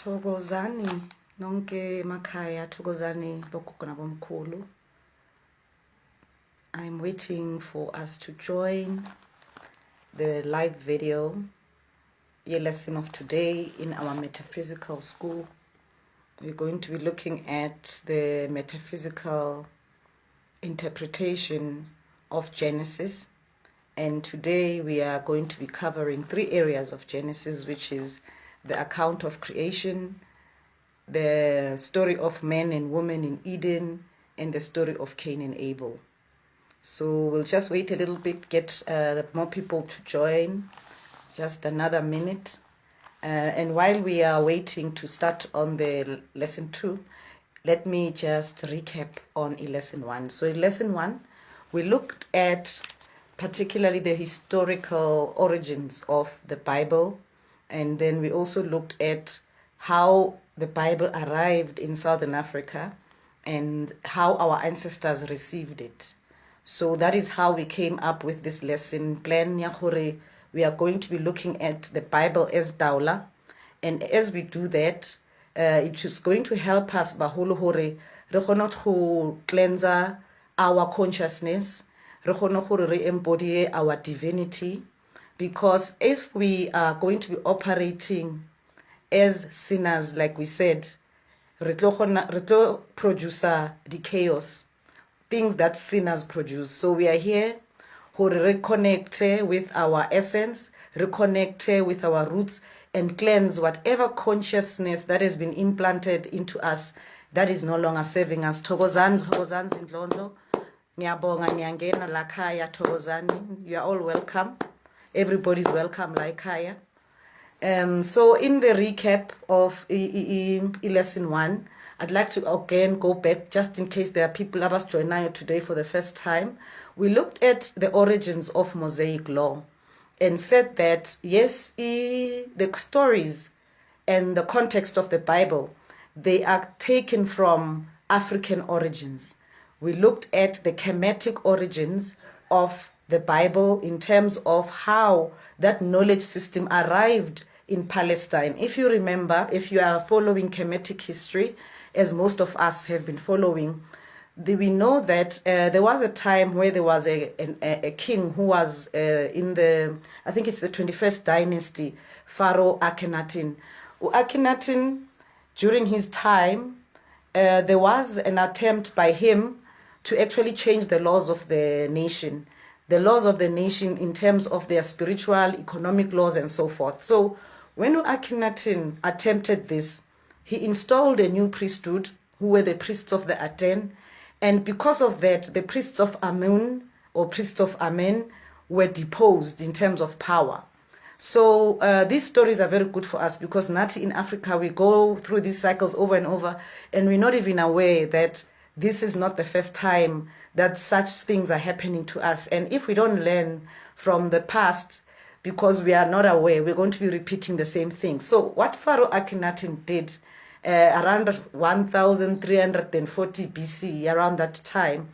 Thokozani nonke emakhaya, thokozani bogogo nabomkhulu. I'm waiting for us to join the live video, your lesson of today in our metaphysical school. We're going to be looking at the metaphysical interpretation of Genesis. And today we are going to be covering 3 areas of Genesis, which is the account of creation, the story of man and woman in Eden, and the story of Cain and Abel. So we'll just wait a little bit, get more people to join, just another minute. And while we are waiting to start on the lesson 2, let me just recap on lesson 1. So in lesson 1, we looked at particularly the historical origins of the Bible, and then we also looked at how the Bible arrived in Southern Africa and how our ancestors received it. So that is how we came up with this lesson plan. We are going to be looking at the Bible as Ditaola, and as we do that, it is going to help us baholo hore re kgone go cleanse our consciousness, re kgone gore re embody our divinity, because if we are going to be operating as sinners, like we said, re tlo produce the chaos, things that sinners produce. So we are here to reconnect with our essence, reconnect with our roots, and cleanse whatever consciousness that has been implanted into us that is no longer serving us. Thokozani Zindlondlo, ngiyabonga ngiyangena la khaya, thokozani. You are all welcome. Everybody's welcome la khaya. So in the recap of lesson 1, I'd like to again go back, just in case there are people that was joining today for the first time. We looked at the origins of Mosaic law and said that, yes, the stories and the context of the Bible, they are taken from African origins. We looked at the Kemetic origins of the Bible in terms of how that knowledge system arrived in Palestine. If you remember, if you are following Kemetic history, as most of us have been following, we know that there was a time where there was a king who was in the, I think it's the 21st dynasty, Pharaoh Akhenaten. Akhenaten, during his time, there was an attempt by him to actually change the laws of the nation. The laws of the nation in terms of their spiritual, economic laws, and so forth. So when Akhenaten attempted this, he installed a new priesthood, who were the priests of the Aten, and because of that, the priests of Amun, or priests of Amen, were deposed in terms of power. So these stories are very good for us, because Nati in Africa, we go through these cycles over and over, and we're not even aware that this is not the first time that such things are happening to us. And if we don't learn from the past, because we are not aware, we're going to be repeating the same thing. So what Pharaoh Akhenaten did around 1340 BC, around that time,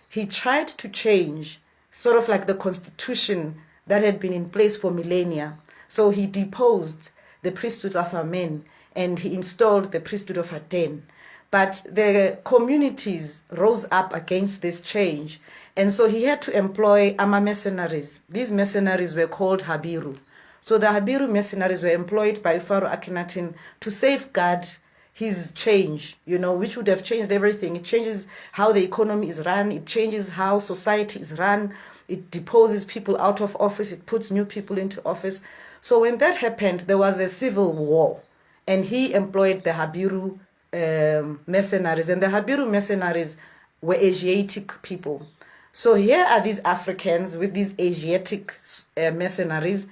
he tried to change sort of like the constitution that had been in place for millennia. So he deposed the priesthood of Amen and he installed the priesthood of Aten. But the communities rose up against this change. And so he had to employ mercenaries. These mercenaries were called Habiru. So the Habiru mercenaries were employed by Pharaoh Akhenaten to safeguard his change, which would have changed everything. It changes how the economy is run. It changes how society is run. It deposes people out of office. It puts new people into office. So when that happened, there was a civil war. And he employed the Habiru mercenaries, and the Habiru mercenaries were Asiatic people. So here are these Africans with these Asiatic mercenaries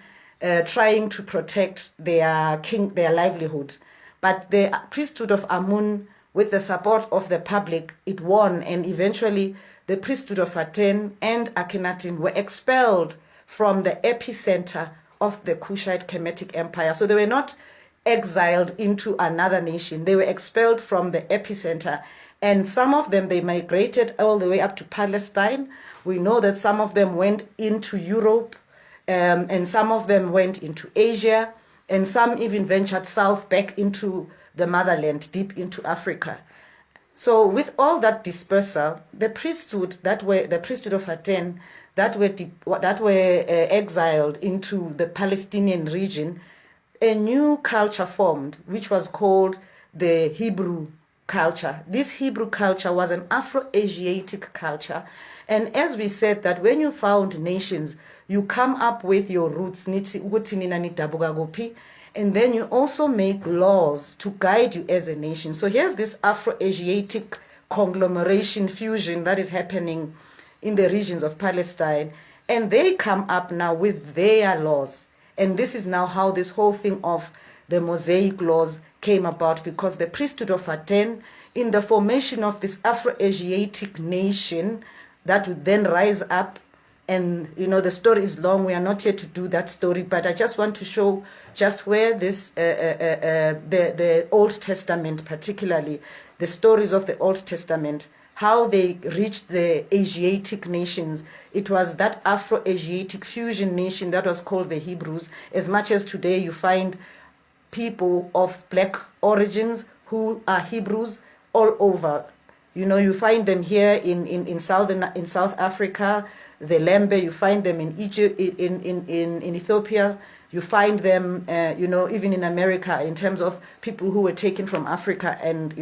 trying to protect their livelihood. But the priesthood of Amun, with the support of the public, it won, and eventually the priesthood of Aten and Akhenaten were expelled from the epicenter of the Kushite Kemetic Empire. So they were not exiled into another nation. They were expelled from the epicenter, and some of them, they migrated all the way up to Palestine. We know that some of them went into Europe, and some of them went into Asia, and some even ventured south back into the motherland, deep into Africa. So with all that dispersal, the priesthood the priesthood of Aten that were exiled into the Palestinian region, a new culture formed, which was called the Hebrew culture. This Hebrew culture was an Afro-Asiatic culture. And as we said, that when you found nations, you come up with your roots, and then you also make laws to guide you as a nation. So here's this Afro-Asiatic conglomeration fusion that is happening in the regions of Palestine, and they come up now with their laws. And this is now how this whole thing of the Mosaic laws came about, because the priesthood of Aten, in the formation of this Afro-Asiatic nation that would then rise up, and the story is long, we are not here to do that story, but I just want to show just where this the Old Testament, particularly the stories of the Old Testament, how they reached the Asiatic nations. It was that Afro-Asiatic fusion nation that was called the Hebrews, as much as today you find people of black origins who are Hebrews all over. You find them here in South Africa, the Lembe. You find them in Egypt, in Ethiopia. You find them, even in America, in terms of people who were taken from Africa and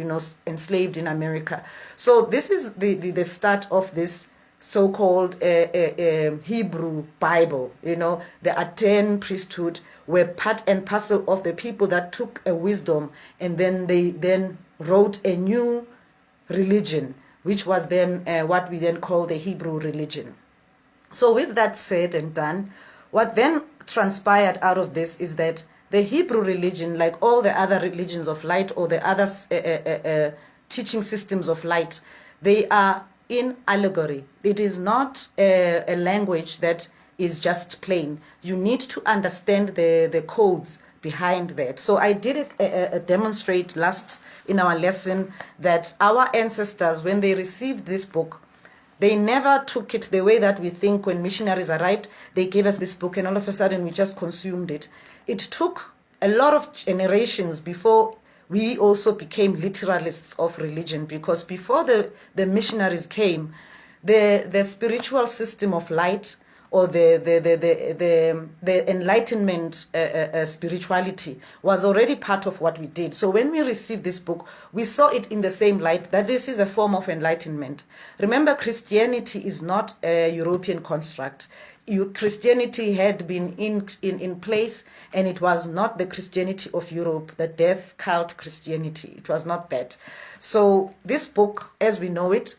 enslaved in America. So this is the start of this so-called Hebrew Bible. The Aten priesthood were part and parcel of the people that took a wisdom, and then they wrote a new religion, which was then what we then call the Hebrew religion. So with that said and done, what then transpired out of this is that the Hebrew religion, like all the other religions of light or the other teaching systems of light, they are in allegory. It is not a language that is just plain. You need to understand the codes behind that. So I did demonstrate last in our lesson that our ancestors, when they received this book, they never took it the way that we think when missionaries arrived. They gave us this book and all of a sudden we just consumed it. It took a lot of generations before we also became literalists of religion, because before the missionaries came, the spiritual system of light, or the enlightenment spirituality, was already part of what we did. So when we received this book, we saw it in the same light, that this is a form of enlightenment. Remember, Christianity is not a European construct. Christianity had been in place, and it was not the Christianity of Europe, the death cult Christianity. It was not that. So this book, as we know it,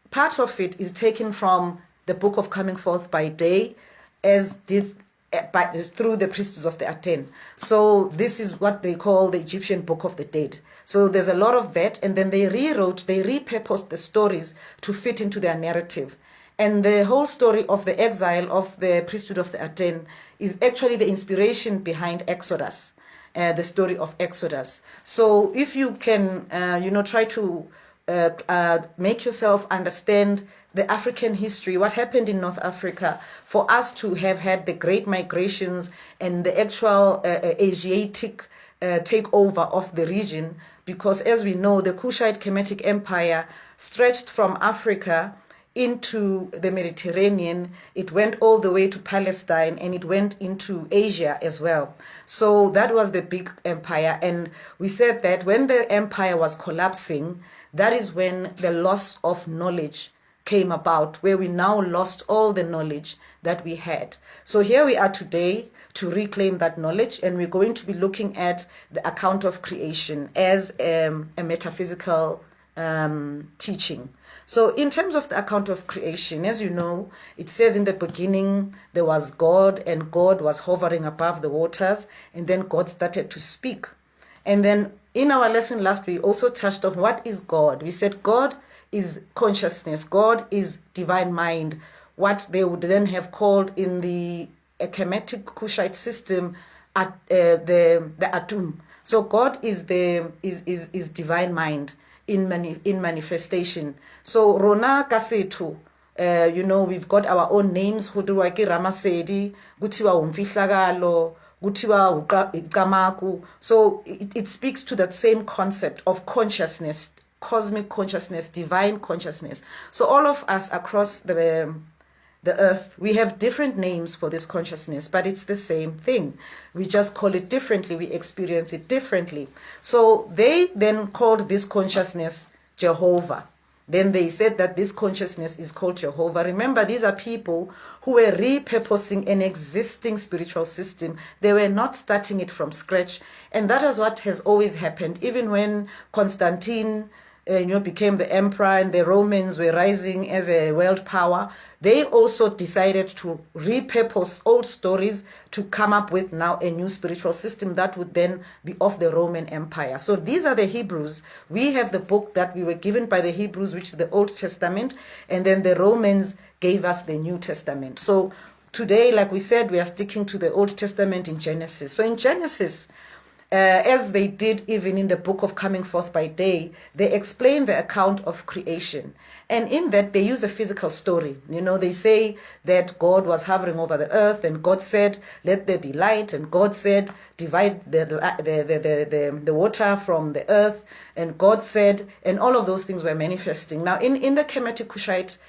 part of it is taken from the book of Coming Forth by Day, as did through the priesthood of the Aten. So this is what they call the Egyptian Book of the Dead. So there's a lot of that, and then they repurposed the stories to fit into their narrative. And the whole story of the exile of the priesthood of the Aten is actually the inspiration behind Exodus, the story of Exodus. So if you can, try to make yourself understand the African history, what happened in North Africa, for us to have had the great migrations and the actual Asiatic takeover of the region, because as we know, the Kushite Kemetic Empire stretched from Africa into the Mediterranean. It went all the way to Palestine, and it went into Asia as well. So that was the big empire. And we said that when the empire was collapsing, that is when the loss of knowledge came about, where we now lost all the knowledge that we had. So here we are today to reclaim that knowledge, and we're going to be looking at the account of creation as a metaphysical teaching. So in terms of the account of creation, as you know, it says in the beginning there was God, and God was hovering above the waters, and then God started to speak. And then in our lesson last week, we also touched on what is God. We said God is consciousness, God is divine mind, what they would then have called in the Kemetic Kushite system the Atum. So God is divine mind in manifestation. So Rona Kasetu, we've got our own names. Hudurwaki Ramasedi, Gutiwa Umfihlagalo, kuthiwa uqamaku. So it speaks to that same concept of consciousness, cosmic consciousness, divine consciousness. So all of us across the earth, we have different names for this consciousness, but it's the same thing. We just call it differently. We experience it differently. So they then called this consciousness Jehovah. Then they said that this consciousness is called Jehovah. Remember, these are people who were repurposing an existing spiritual system. They were not starting it from scratch. And that is what has always happened. Even when Constantine became the emperor and the Romans were rising as a world power, they also decided to repurpose old stories to come up with now a new spiritual system that would then be of the Roman Empire. So these are the Hebrews. We have the book that we were given by the Hebrews, which is the Old Testament, and then the Romans gave us the New Testament. So today, like we said, we are sticking to the Old Testament in Genesis. So in Genesis, as they did even in the book of Coming Forth by Day, they explain the account of creation. And in that, they use a physical story. They say that God was hovering over the earth, and God said, let there be light, and God said, divide the water from the earth, and God said, and all of those things were manifesting. Now, in the Kemetic Kushite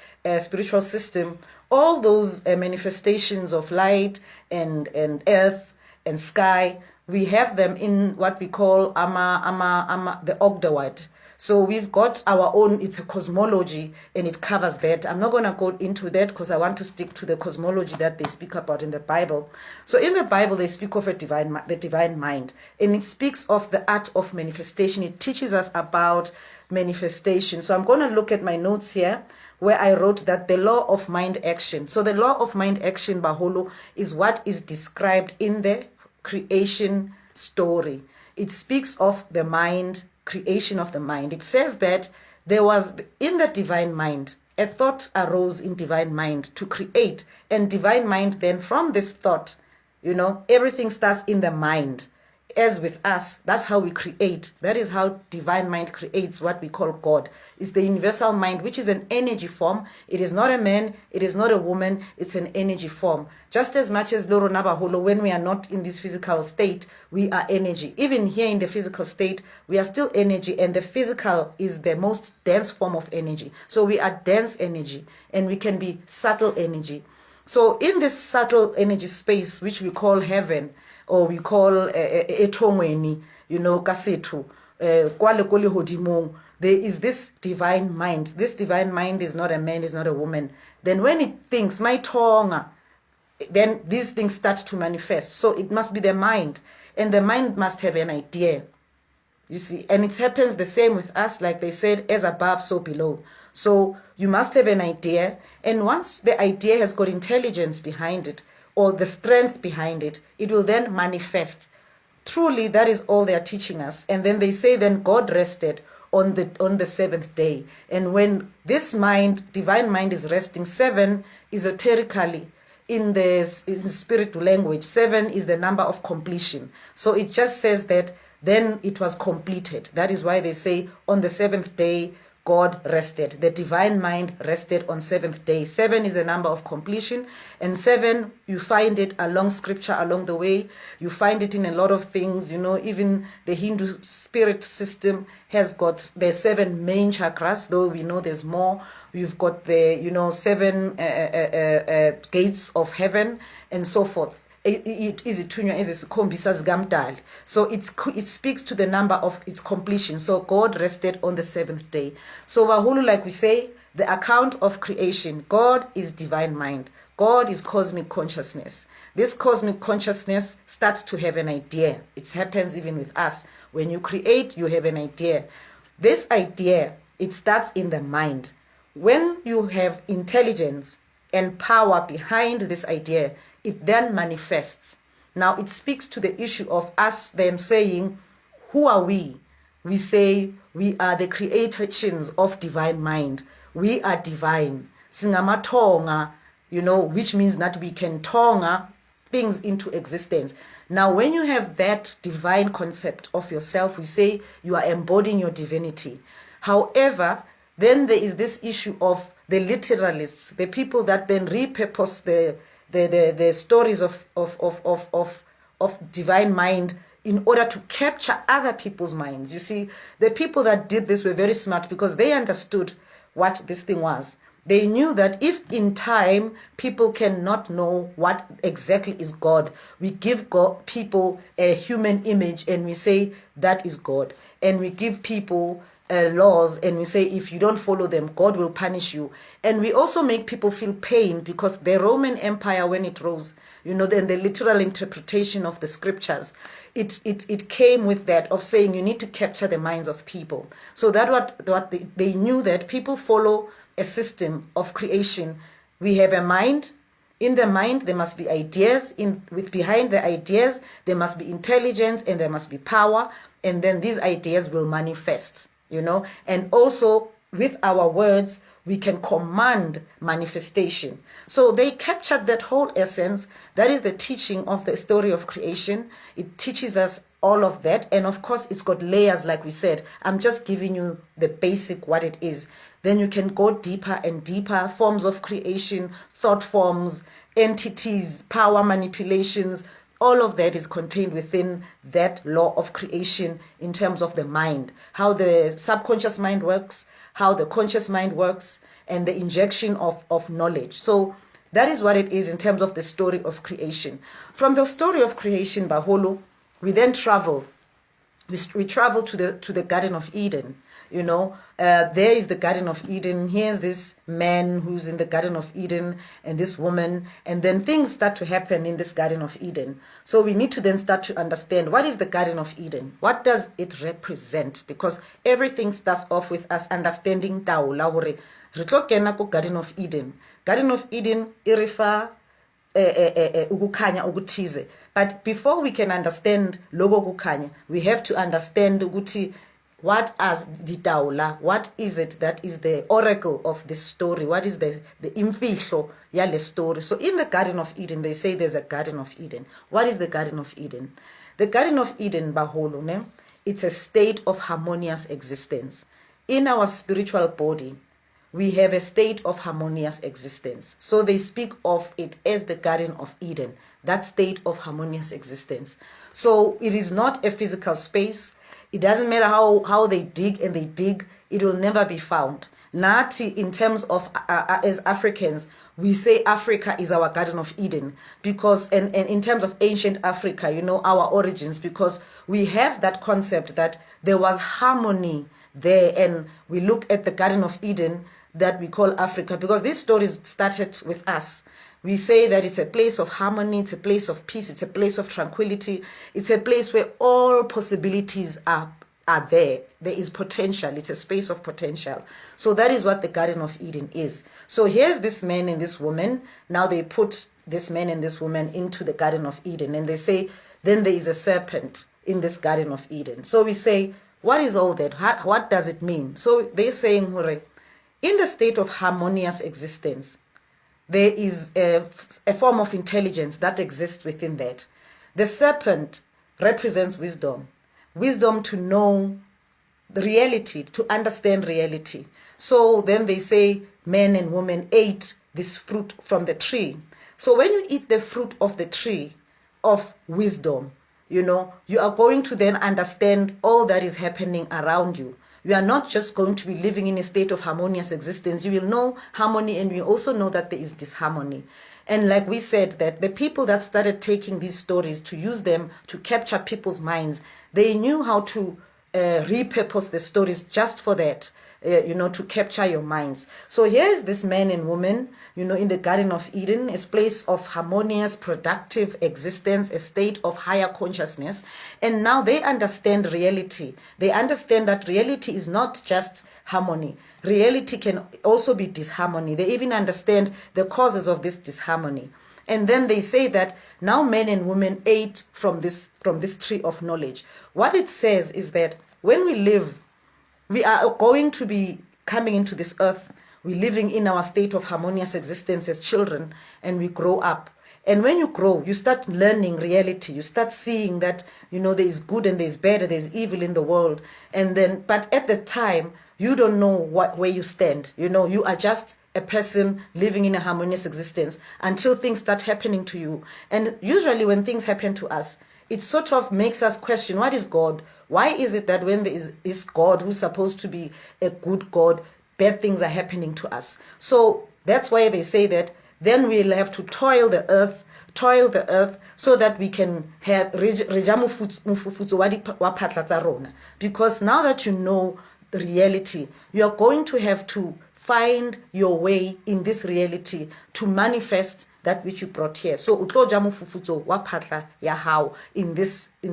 spiritual system, all those manifestations of light and earth and sky, we have them in what we call the Ogdawat. So we've got our own, it's a cosmology, and it covers that. I'm not going to go into that because I want to stick to the cosmology that they speak about in the Bible. So in the Bible, they speak of the divine mind, and it speaks of the art of manifestation. It teaches us about manifestation. So I'm going to look at my notes here where I wrote that the law of mind action. So the law of mind action, Baholo, is what is described in the creation story. It speaks of the mind, creation of the mind. It says that there was in the divine mind, a thought arose in divine mind to create, and divine mind then from this thought, everything starts in the mind. As with us, that's how we create. That is how divine mind creates what we call God. It's the universal mind, which is an energy form. It is not a man, it is not a woman, it's an energy form. Just as much as Loro Nabaholo, when we are not in this physical state, we are energy. Even here in the physical state, we are still energy, and the physical is the most dense form of energy. So we are dense energy, and we can be subtle energy. So in this subtle energy space, which we call heaven, or we call etongweni, kasetu, kwale kole hodimong, there is this divine mind. This divine mind is not a man, is not a woman. Then when it thinks, my tongue, then these things start to manifest. So it must be the mind, and the mind must have an idea. You see, and it happens the same with us, like they said, as above, so below. So you must have an idea, and once the idea has got intelligence behind it, or the strength behind it, it will then manifest. Truly, that is all they are teaching us. And then they say, then God rested on the seventh day. And when this mind, divine mind, is resting, 7 esoterically in the spiritual language, 7 is the number of completion. So it just says that then it was completed. That is why they say on the 7th day God rested. The divine mind rested on 7th day. 7 is the number of completion, and 7, you find it along scripture along the way. You find it in a lot of things. Even the Hindu spirit system has got the 7 main chakras, though we know there's more. You've got the 7 gates of heaven and so forth. So it speaks to the number of its completion. So God rested on the 7th day. So Wahulu, like we say, the account of creation, God is divine mind. God is cosmic consciousness. This cosmic consciousness starts to have an idea. It happens even with us. When you create, you have an idea. This idea, it starts in the mind. When you have intelligence and power behind this idea, it then manifests. Now it speaks to the issue of us then saying, who are we? We say we are the creations of divine mind. We are divine. Singamatonga, which means that we can tonga things into existence. Now when you have that divine concept of yourself, we say you are embodying your divinity. However, then there is this issue of the literalists, the people that then repurpose the stories of of divine mind in order to capture other people's minds. You see, the people that did this were very smart because they understood what this thing was. They knew that if in time people cannot know what exactly is God, we give people a human image and we say that is God. And we give people laws and we say if you don't follow them, God will punish you. And we also make people feel pain because the Roman Empire, when it rose, you know, then the literal interpretation of the scriptures, it came with that of saying you need to capture the minds of people. So that what they knew that people follow a system of creation. We have a mind. In the mind, there must be ideas. Behind the ideas, there must be intelligence and there must be power. And then these ideas will manifest, you know. And also with our words, we can command manifestation. So they captured that whole essence. That is the teaching of the story of creation. It teaches us all of that. And of course, it's got layers, like we said. I'm just giving you the basic, what it is. Then you can go deeper and deeper, forms of creation, thought forms, entities, power manipulations. All of that is contained within that law of creation in terms of the mind, how the subconscious mind works, how the conscious mind works, and the injection of knowledge. So that is what it is in terms of the story of creation. From the story of creation, Baholo, we then travel. We travel to the Garden of Eden. You know, there is the Garden of Eden. Here's this man who's in the Garden of Eden and this woman. And then things start to happen in this Garden of Eden. So we need to then start to understand what is the Garden of Eden? What does it represent? Because everything starts off with us understanding Ditaola hore re tlo kena ko Garden of Eden. Garden of Eden e refer ukukhanya ukuthize. But before we can understand logo kukhanya, we have to understand ukuthi what is Ditaola? What is it that is the oracle of this story? What is the imfihlo yale story? So in the Garden of Eden, they say there's a Garden of Eden. What is the Garden of Eden? The Garden of Eden, Baholo, ne? It's a state of harmonious existence. In our spiritual body, we have a state of harmonious existence. So they speak of it as the Garden of Eden, that state of harmonious existence. So it is not a physical space. It doesn't matter how they dig and they dig, it will never be found. Nati, in terms of, as Africans, we say Africa is our Garden of Eden because, and in terms of ancient Africa, you know, our origins, because we have that concept that there was harmony there, and we look at the Garden of Eden that we call Africa because these stories started with us. We say that it's a place of harmony, it's a place of peace, it's a place of tranquility, it's a place where all possibilities are there. There is potential, it's a space of potential. So that is what the Garden of Eden is. So here's this man and this woman. Now they put this man and this woman into the Garden of Eden and they say, then there is a serpent in this Garden of Eden. So we say, what is all that? What does it mean? So they're saying, in the state of harmonious existence, there is a form of intelligence that exists within that. The serpent represents wisdom. Wisdom to know the reality, to understand reality. So then they say men and women ate this fruit from the tree. So when you eat the fruit of the tree of wisdom, you know, you are going to then understand all that is happening around you. You are not just going to be living in a state of harmonious existence. You will know harmony, and we also know that there is disharmony. And like we said, that the people that started taking these stories to use them to capture people's minds, they knew how to repurpose the stories just for that, you know, to capture your minds. So here is this man and woman, you know, in the Garden of Eden, a place of harmonious, productive existence, a state of higher consciousness. And now they understand reality. They understand that reality is not just harmony. Reality can also be disharmony. They even understand the causes of this disharmony. And then they say that now men and women ate from this tree of knowledge. What it says is that when we live, we are going to be coming into this earth. We're living in our state of harmonious existence as children, and we grow up. And when you grow, you start learning reality. You start seeing that, you know, there is good and there is bad, there is evil in the world. And then, but at the time, you don't know where you stand. You know, you are just a person living in a harmonious existence until things start happening to you. And usually when things happen to us, it sort of makes us question, what is God? Why is it that when there is God who's supposed to be a good God, bad things are happening to us? So that's why they say that then we'll have to toil the earth so that we can have because now that you know the reality, you are going to have to find your way in this reality to manifest that which you brought here. So in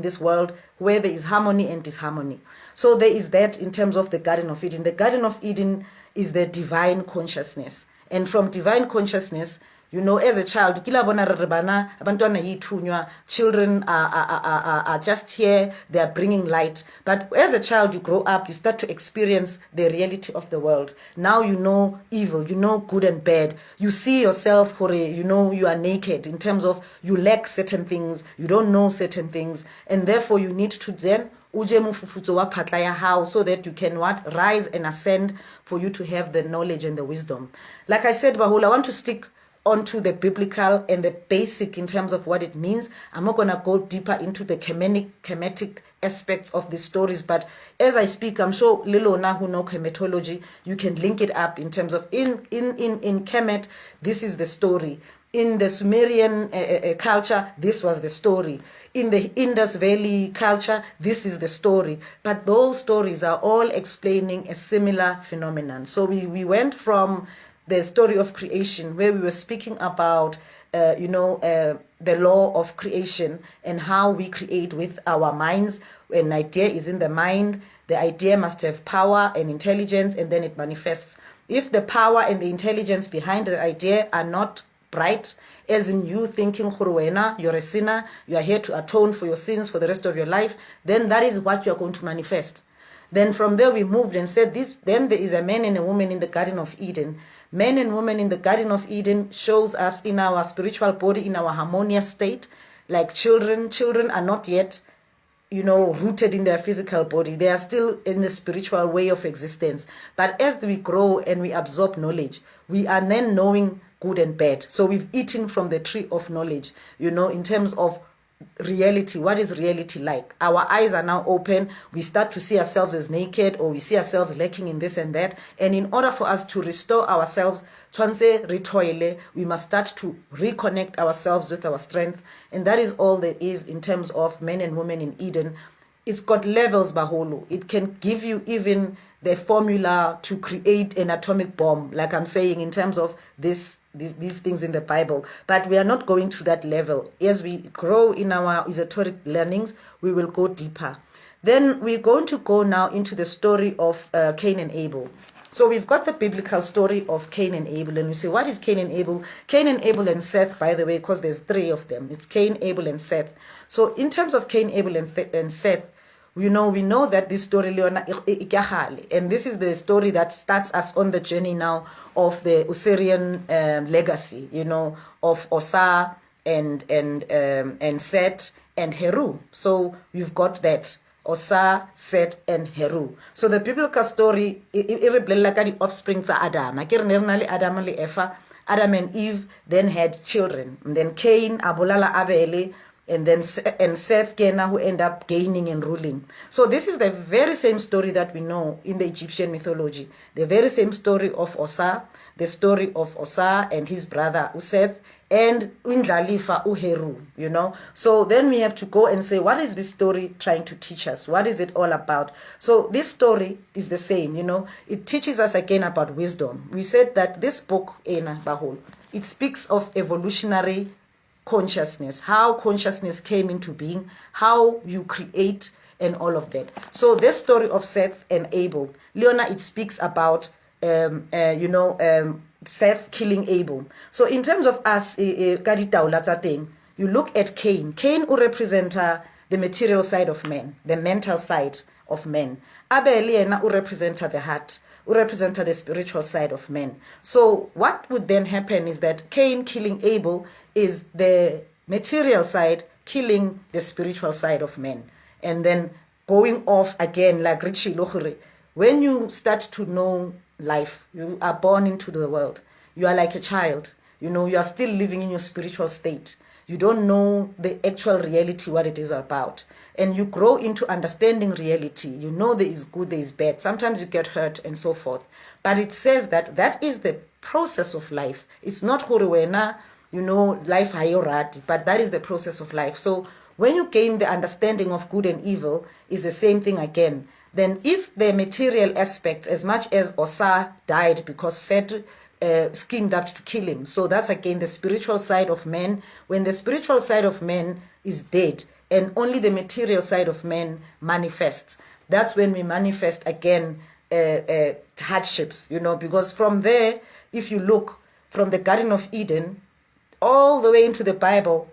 this world where there is harmony and disharmony. So there is that in terms of the Garden of Eden. The Garden of Eden is the divine consciousness. And from divine consciousness, you know, as a child, children are just here, they are bringing light. But as a child, you grow up, you start to experience the reality of the world. Now you know evil, you know good and bad. You see yourself, you know you are naked in terms of you lack certain things, you don't know certain things, and therefore you need to then so that you can rise and ascend for you to have the knowledge and the wisdom. Like I said, Bahul, I want to stick onto the biblical and the basic in terms of what it means. I'm not going to go deeper into the chemetic aspects of the stories, but as I speak, I'm sure Lilona who know chematology, you can link it up in terms of in Kemet, this is the story. In the Sumerian culture, this was the story. In the Indus Valley culture, this is the story. But those stories are all explaining a similar phenomenon. So we went from the story of creation, where we were speaking about, the law of creation and how we create with our minds. When an idea is in the mind, the idea must have power and intelligence, and then it manifests. If the power and the intelligence behind the idea are not bright, as in you thinking, you're a sinner, you are here to atone for your sins for the rest of your life, then that is what you're going to manifest. Then from there we moved and said then there is a man and a woman in the Garden of Eden. Men and women in the Garden of Eden shows us in our spiritual body, in our harmonious state, like children. Children are not yet, rooted in their physical body. They are still in the spiritual way of existence. But as we grow and we absorb knowledge, we are then knowing good and bad. So we've eaten from the tree of knowledge, in terms of reality. What is reality like? Our eyes are now open. We start to see ourselves as naked, or we see ourselves lacking in this and that. And in order for us to restore ourselves, we must start to reconnect ourselves with our strength. And that is all there is in terms of men and women in Eden. It's got levels, Baholo. It can give you even the formula to create an atomic bomb, like I'm saying, in terms of these things in the Bible. But we are not going to that level. As we grow in our esoteric learnings, we will go deeper. Then we're going to go now into the story of Cain and Abel. So we've got the biblical story of Cain and Abel, and we say, what is Cain and Abel? Cain and Abel and Seth, by the way, because there's three of them. It's Cain, Abel, and Seth. So in terms of Cain, Abel, and Seth, we know that this story, and this is the story that starts us on the journey now of the Ausarian legacy, of Osa and Seth and Heru. So we've got that. Osa, Seth, and Heru. So the biblical story, it like the offspring of Adam. Adam and Eve then had children. And then Cain, Abulala Abel, and Seth, Kena, who end up gaining and ruling. So this is the very same story that we know in the Egyptian mythology. The very same story of Osa, the story of Osa and his brother Seth, and Indlalifa Uheru, So then we have to go and say, what is this story trying to teach us? What is it all about? So this story is the same, It teaches us again about wisdom. We said that this book, Ena Bahol, it speaks of evolutionary consciousness, how consciousness came into being, how you create, and all of that. So this story of Seth and Abel, Leona, it speaks about Seth killing Abel. So in terms of us, Ditaola, you look at Cain. Cain will represent the material side of man, the mental side of man. Abel will represent the heart, will represent the spiritual side of man. So what would then happen is that Cain killing Abel is the material side killing the spiritual side of man. And then going off again, like Richie Lohure, when you start to know life, you are born into the world, you are like a child, you are still living in your spiritual state. you don't know the actual reality, what it is about. And you grow into understanding reality. You know there is good, there is bad. Sometimes you get hurt and so forth. But it says that that is the process of life. It's not horiwena, life hayorati, but that is the process of life. So when you gain the understanding of good and evil, is the same thing again. Then if the material aspect, as much as Osa died because Seth schemed up to kill him, so that's again the spiritual side of man. When the spiritual side of man is dead and only the material side of man manifests, that's when we manifest again hardships, because from there, if you look from the Garden of Eden all the way into the Bible,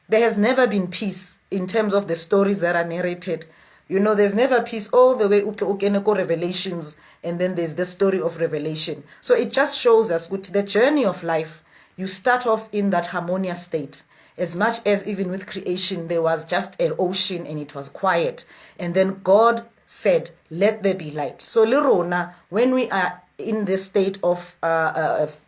there has never been peace in terms of the stories that are narrated. There's never peace all the way to Revelations, and then there's the story of Revelation. So it just shows us with the journey of life, you start off in that harmonious state. As much as even with creation, there was just an ocean and it was quiet. And then God said, let there be light. So Lirona, when we are in the state of,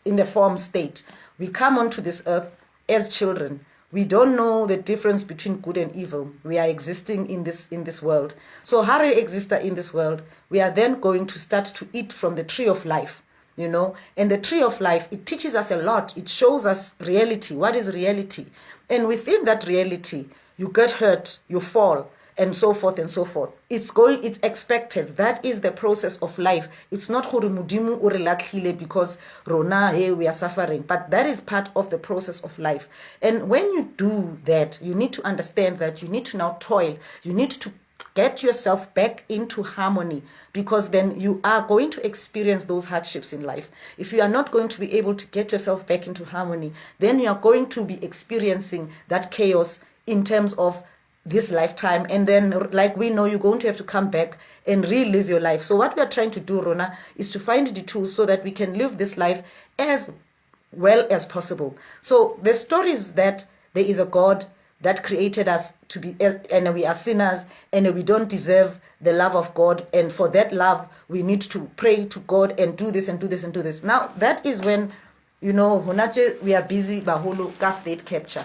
in the form state, we come onto this earth as children. We don't know the difference between good and evil. We are existing in this world. So Hari exister in this world, we are then going to start to eat from the tree of life, And the tree of life, it teaches us a lot. It shows us reality. What is reality? And within that reality, you get hurt, you fall, and so forth and so forth. It's expected. That is the process of life. It's not mudimu urelatlile because rona, hey, we are suffering. But that is part of the process of life. And when you do that, you need to understand that you need to now toil. You need to get yourself back into harmony, because then you are going to experience those hardships in life. If you are not going to be able to get yourself back into harmony, then you are going to be experiencing that chaos in terms of this lifetime. And then, like we know, you're going to have to come back and relive your life. So what we are trying to do, Rona, is to find the tools so that we can live this life as well as possible. So the story is that there is a God that created us to be, and we are sinners, and we don't deserve the love of God. And for that love, we need to pray to God and do this and do this and do this. Now, that is when, Honache, we are busy bahulu ka state capture.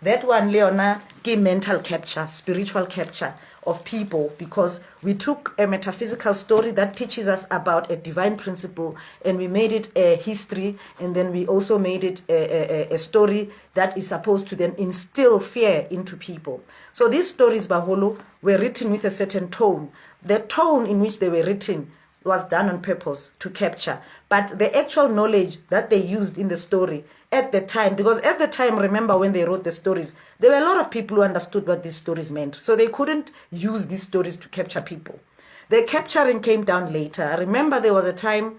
That one, Leona, gave mental capture, spiritual capture of people, because we took a metaphysical story that teaches us about a divine principle and we made it a history, and then we also made it a story that is supposed to then instill fear into people. So these stories, Baholo, were written with a certain tone. The tone in which they were written was done on purpose to capture, but the actual knowledge that they used in the story at the time, because at the time, remember when they wrote the stories, there were a lot of people who understood what these stories meant, so they couldn't use these stories to capture people. The capturing came down later. I remember there was a time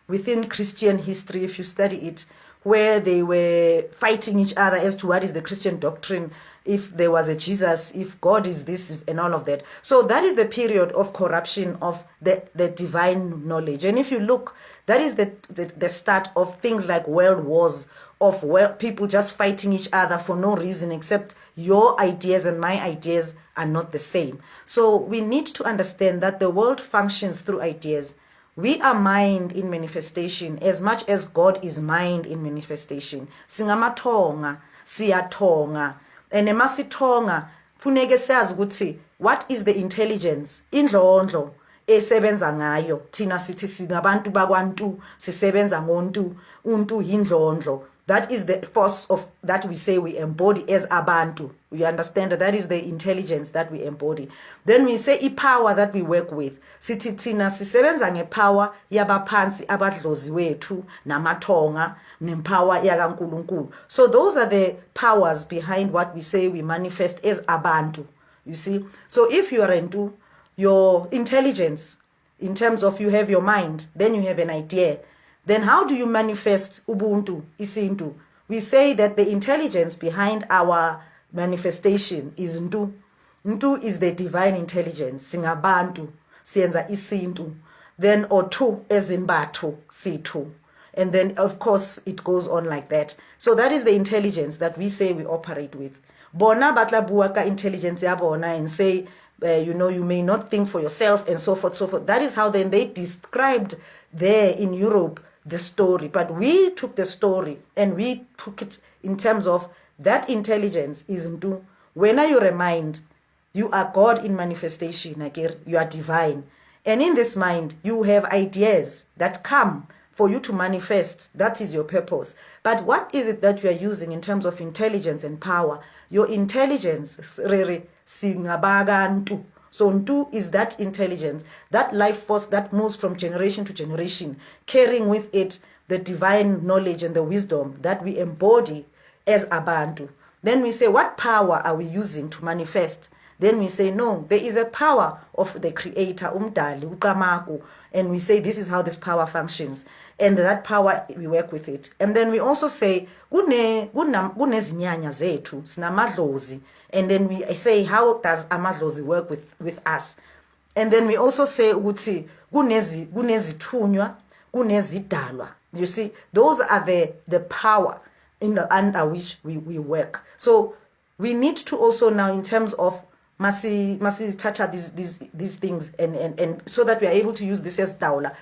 within Christian history, if you study it, where they were fighting each other as to what is the Christian doctrine, if there was a Jesus, if God is this, and all of that. So that is the period of corruption of the divine knowledge. And if you look, that is the start of things like world wars, of people just fighting each other for no reason except your ideas and my ideas are not the same. So we need to understand that the world functions through ideas. We are mind in manifestation as much as God is mind in manifestation. Singamatonga, siyatonga. And emasitonga, funeke sazi ukuthi what is the intelligence? Indlondlo esebenza ngayo. Thina sithi singabantu bakwantu, sisebenza ngontu, untu yindlondlo. That is the force of that we say we embody as abantu. We understand that is the intelligence that we embody. Then we say power that we work with. Sithi thina sisebenza ngepower yabaphansi abadloziwethu namathonga nempower yakaNkulunkulu. So those are the powers behind what we say we manifest as abantu. You see? So if you are into your intelligence, in terms of you have your mind, then you have an idea. Then how do you manifest Ubuntu, Isintu? We say that the intelligence behind our manifestation is Ntu. Ntu is the divine intelligence. Singabantu, sienza Isintu. Then Otu as in Batu, Situ. And then of course it goes on like that. So that is the intelligence that we say we operate with. Bona batla buaka intelligence ya bona and say, you may not think for yourself and so forth, so forth. That is how then they described there in Europe the story. But we took the story and we took it in terms of that intelligence is ntu. When you remind, you are God in manifestation, you are divine. And in this mind, you have ideas that come for you to manifest. That is your purpose. But what is it that you are using in terms of intelligence and power? Your intelligence, singabagantu. So ntu is that intelligence, that life force that moves from generation to generation, carrying with it the divine knowledge and the wisdom that we embody as abantu. Then we say, what power are we using to manifest? Then we say, no, there is a power of the creator, umdali, ukamaku, and we say this is how this power functions, and that power, we work with it. And then we also say kunezinyanya zethu sinamadlozi, and then we say, how does amadlozi work with us? And then we also say ukuthi kunezithunywa, kunezidalwa. You see, those are the power under which we work. So we need to also now, in terms of masi touch these things, and so that we are able to use this as Ditaola.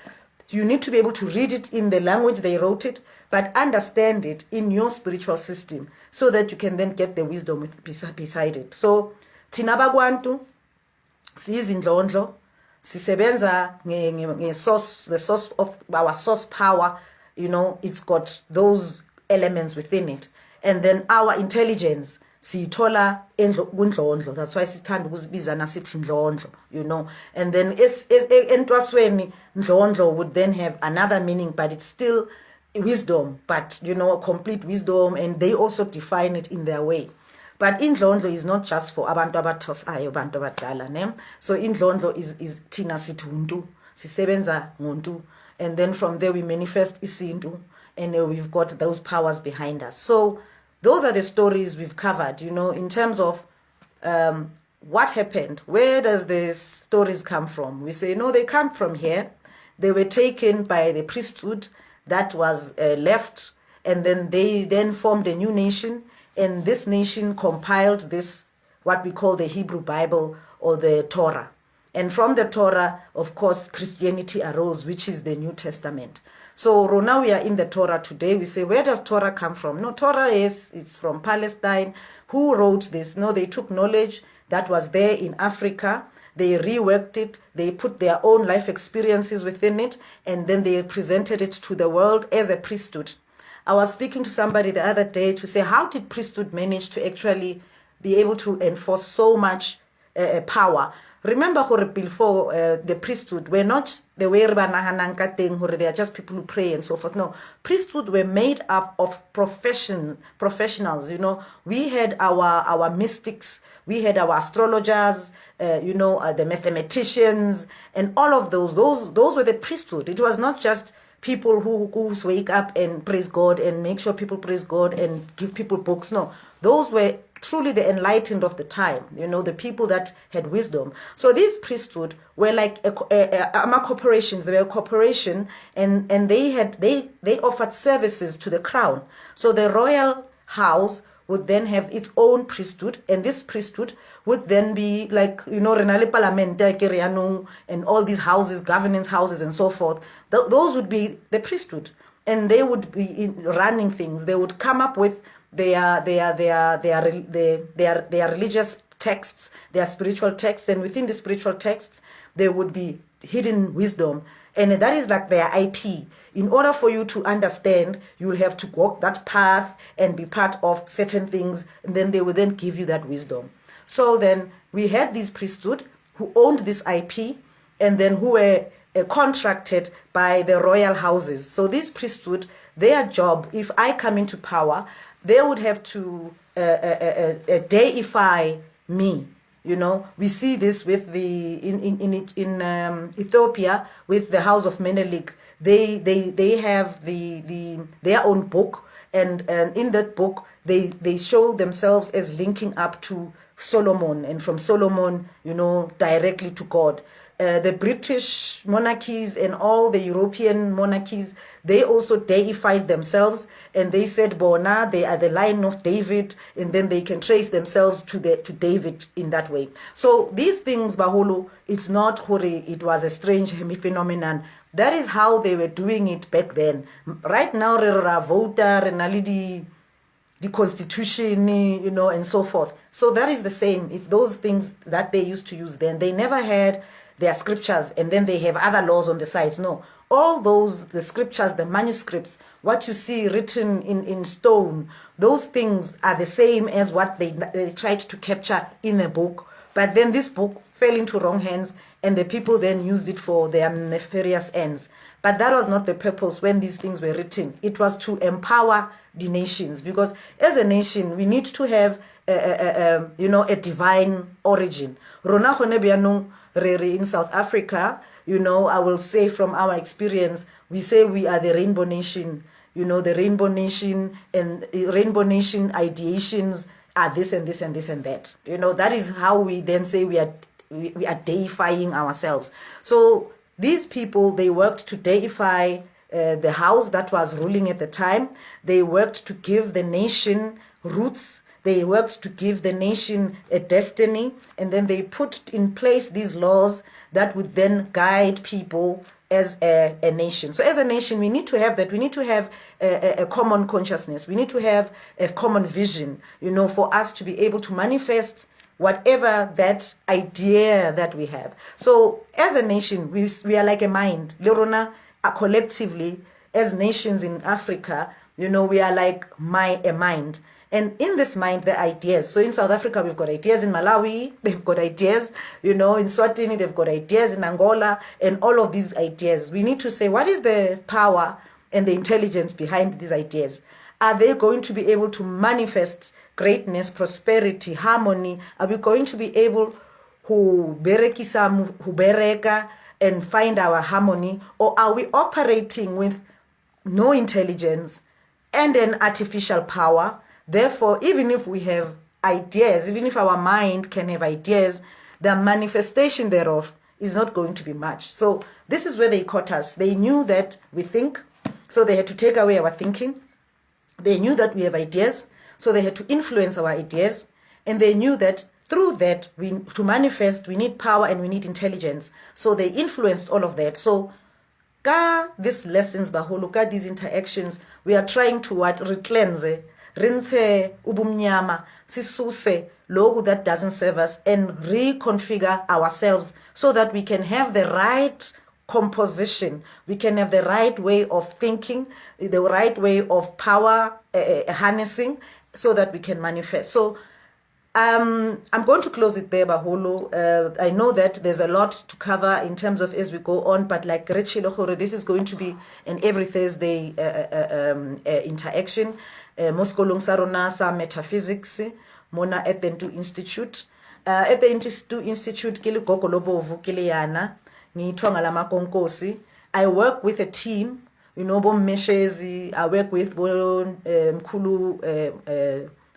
You need to be able to read it in the language they wrote it, but understand it in your spiritual system, so that you can then get the wisdom beside it. So thina bakwantu siyizindlondlo, sisebenza source, the source of our source power. You know, it's got those elements within it, and then our intelligence siyithola kundlondlo. That's why sithanda ukuzibizana sithi ndlondlo, you know. And then entwasweni ndlondlo would then have another meaning, but it's still wisdom, but you know, complete wisdom, and they also define it in their way. But indlondlo is not just for abantu abathosayo, abantu abadala, ne? So indlondlo is thina sithi untu, sisebenza ngontu, and then from there we manifest isintu, and we've got those powers behind us. So those are the stories we've covered, you know, in terms of what happened. Where does these stories come from? We say, no, they come from here. They were taken by the priesthood that was left, and then they then formed a new nation, and this nation compiled this, what we call the Hebrew Bible or the Torah. And from the Torah, of course, Christianity arose, which is the New Testament. So now we are in the Torah today. We say, where does Torah come from? No, Torah it's from Palestine. Who wrote this? No, they took knowledge that was there in Africa. They reworked it. They put their own life experiences within it, and then they presented it to the world as a priesthood. I was speaking to somebody the other day to say, how did priesthood manage to actually be able to enforce so much power? Remember, before the priesthood were not the way they are just people who pray and so forth. No, priesthood were made up of professionals. You know, we had our mystics, we had our astrologers, you know, the mathematicians, and all of those were the priesthood. It was not just people who wake up and praise God and make sure people praise God and give people books. No, those were truly the enlightened of the time, you know, the people that had wisdom. So these priesthood were like corporations. They were a corporation, and they offered services to the crown. So the royal house would then have its own priesthood, and this priesthood would then be like, you know, Renale Parlamenta, and all these houses, governance houses and so forth. Those would be the priesthood, and they would be running things. They would come up with their religious texts, their spiritual texts, and within the spiritual texts there would be hidden wisdom, and that is like their IP. In order for you to understand, you will have to walk that path and be part of certain things, and then they will then give you that wisdom. So then we had this priesthood who owned this IP, and then who were contracted by the royal houses. So this priesthood, their job, if I come into power, they would have to deify me. You know, we see this with in Ethiopia with the house of Menelik. They have their own book, and in that book they show themselves as linking up to Solomon, and from Solomon, you know, directly to God. The British monarchies and all the European monarchies, they also deified themselves, and they said, Bona, they are the line of David, and then they can trace themselves to David in that way. So these things, Baholo, it's not it was a strange phenomenon. That is how they were doing it back then. Right now, voter and the constitution, and so forth. So that is the same. It's those things that they used to use then. They never had their scriptures and then they have other laws on the sides. No. All those, the scriptures, the manuscripts, what you see written in stone, those things are the same as what they tried to capture in a book. But then this book fell into wrong hands and the people then used it for their nefarious ends. But that was not the purpose when these things were written. It was to empower the nations, because as a nation, we need to have a divine origin. Rona gone byanong re in South Africa, I will say from our experience, we say we are the Rainbow Nation. The Rainbow Nation, and Rainbow Nation ideations are this and this and this and that. That is how we then say we are deifying ourselves. So these people, they worked to deify the house that was ruling at the time. They worked to give the nation roots. They worked to give the nation a destiny. And then they put in place these laws that would then guide people as a nation. So as a nation, we need to have that. We need to have a common consciousness. We need to have a common vision, for us to be able to manifest whatever that idea that we have. So as a nation, we are like a mind. Lerona, collectively, as nations in Africa, we are like a mind. And in this mind, the ideas. So in South Africa, we've got ideas. In Malawi, they've got ideas. In Swatini, they've got ideas. In Angola, and all of these ideas. We need to say, what is the power and the intelligence behind these ideas? Are they going to be able to manifest greatness, prosperity, harmony? Are we going to be able to bereka and find our harmony? Or are we operating with no intelligence and an artificial power? Therefore, even if we have ideas, even if our mind can have ideas, the manifestation thereof is not going to be much. So this is where they caught us. They knew that we think, so they had to take away our thinking. They knew that we have ideas, so they had to influence our ideas. And they knew that through that, to manifest, we need power and we need intelligence. So they influenced all of that. So these lessons, baholo, these interactions, we are trying to recleanse, rinse ubumnyama, sisuse logo that doesn't serve us, and reconfigure ourselves so that we can have the right composition, we can have the right way of thinking, the right way of power harnessing, so that we can manifest. So I'm going to close it there, Baholo. I know that there's a lot to cover in terms of as we go on, but like Rechilokore, this is going to be an every Thursday interaction. Moskolong Sarona sa metaphysics, Mona at the Ntu Institute. At the Ntu Institute, Kili Gogolobovu, Kiliana, Ni Twangala Makonkosi. I work with a team, Bom Meshezi, I work with Mkulu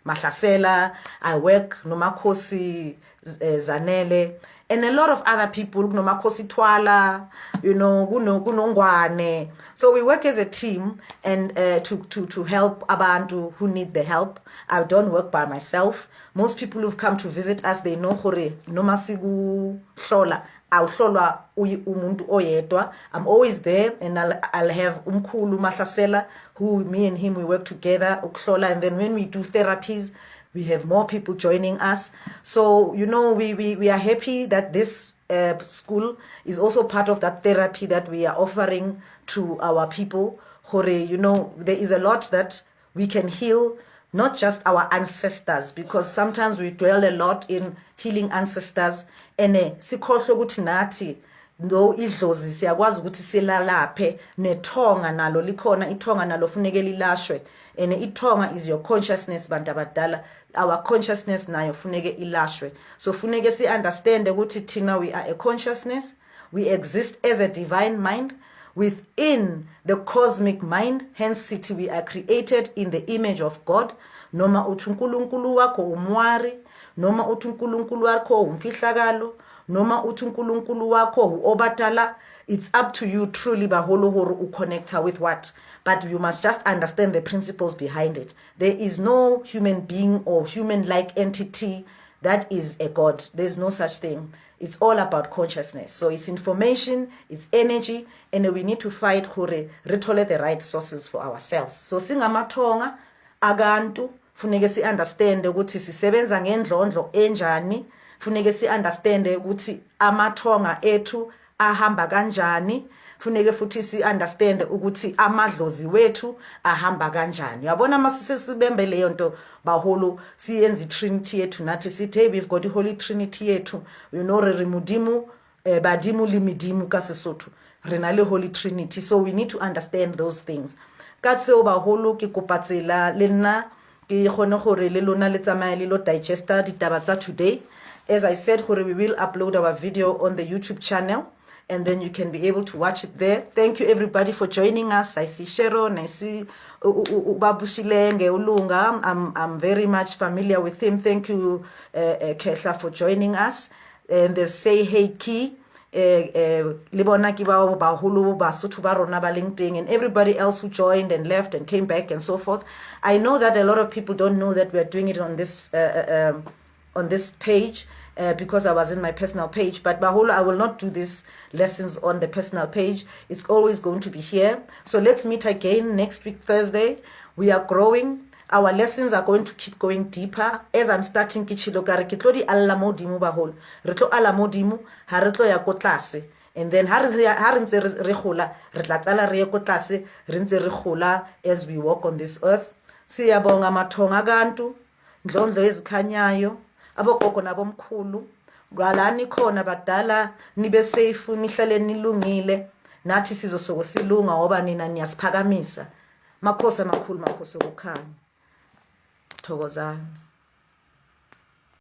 Mahlasela, I work Nomakosi Zanele, and a lot of other people, Nomakosi Twala, Gunongwane. So we work as a team and to help abantu who need the help. I don't work by myself. Most people who've come to visit us, they know Hore, Nomasigu Shola. I'm always there, and I'll have Umkulu Mahlasela, who me and him we work together, and then when we do therapies, we have more people joining us. So we are happy that this school is also part of that therapy that we are offering to our people. Hore, there is a lot that we can heal. Not just our ancestors, because sometimes we dwell a lot in healing ancestors. And sikhohlwe ukuthi nathi no idlozi siyakwazi ukuthi silalaphe nethonga nalo likhona ithonga nalo funeke lilashwe. And ithonga is your consciousness bantu abadala. Our consciousness nayo funeke ilashwe. So funeke si understand ukuthi thina we are a consciousness. We exist as a divine mind within the cosmic mind. Hence we are created in the image of God. Noma uthunkulunkululu wakho umwari, noma uthunkulunkululu wakho umfihlakalo, noma uthunkulunkululu wakho uobatala. It's up to you truly baholo horo uconnecta with what. But you must just understand the principles behind it. There is no human being or human-like entity that is a God. There's no such thing. It's all about consciousness. So it's information, it's energy, and we need to fight hore retole the right sources for ourselves. So singamatonga agantu funeke si understand ukuthi sisebenza ngendlondlo enjani, funeke si understand ukuthi amathonga ethu ahamba kanjani, funeke futhi si understand ukuthi amadlozi wethu ahamba kanjani. Uyabona masise sibembe leyo nto baholo siyenza iTrinity yethu nathi sithi hey, we've got the Holy Trinity yethu, you know, re mudimu badimu limidimu ka Sesotho, re na le Holy Trinity. So we need to understand those things. Ka tseo baholo ke kopatsela le nna ke gone gore le lona le tsamaye le lo digesta ditaba tsa today. As I said, we will upload our video on the YouTube channel, and then you can be able to watch it there. Thank you everybody for joining us. I see Sharon, I see Babushilenge Ulunga. I'm very much familiar with him. Thank you, Kesha, for joining us. And there's Say Hey Ki, Libona Kibao Bahulu, Basutu Barona Balingting, and everybody else who joined and left and came back and so forth. I know that a lot of people don't know that we're doing it on this page. Because I was in my personal page, but Baholo, I will not do these lessons on the personal page. It's always going to be here. So let's meet again next week, Thursday. We are growing. Our lessons are going to keep going deeper. As I'm starting Kichilokare, Kitlodi Alamodimu Bahol, Retlo Alamodimu, Haretlo Yakotlase. And then Harinze Rehola, Retlatala Rekotlase, Rinze Rehola, as we walk on this earth. Siyabonga matonga gantu, Ndlondo Kanyayo. Abokoko nabomkhulu ngalani khona badala nibe safe nihlale nilungile nathi sizosoko silunga ngoba nina niyasiphakamisa. Makhosi amakhulu, makhosi okukhanya. Thokozani.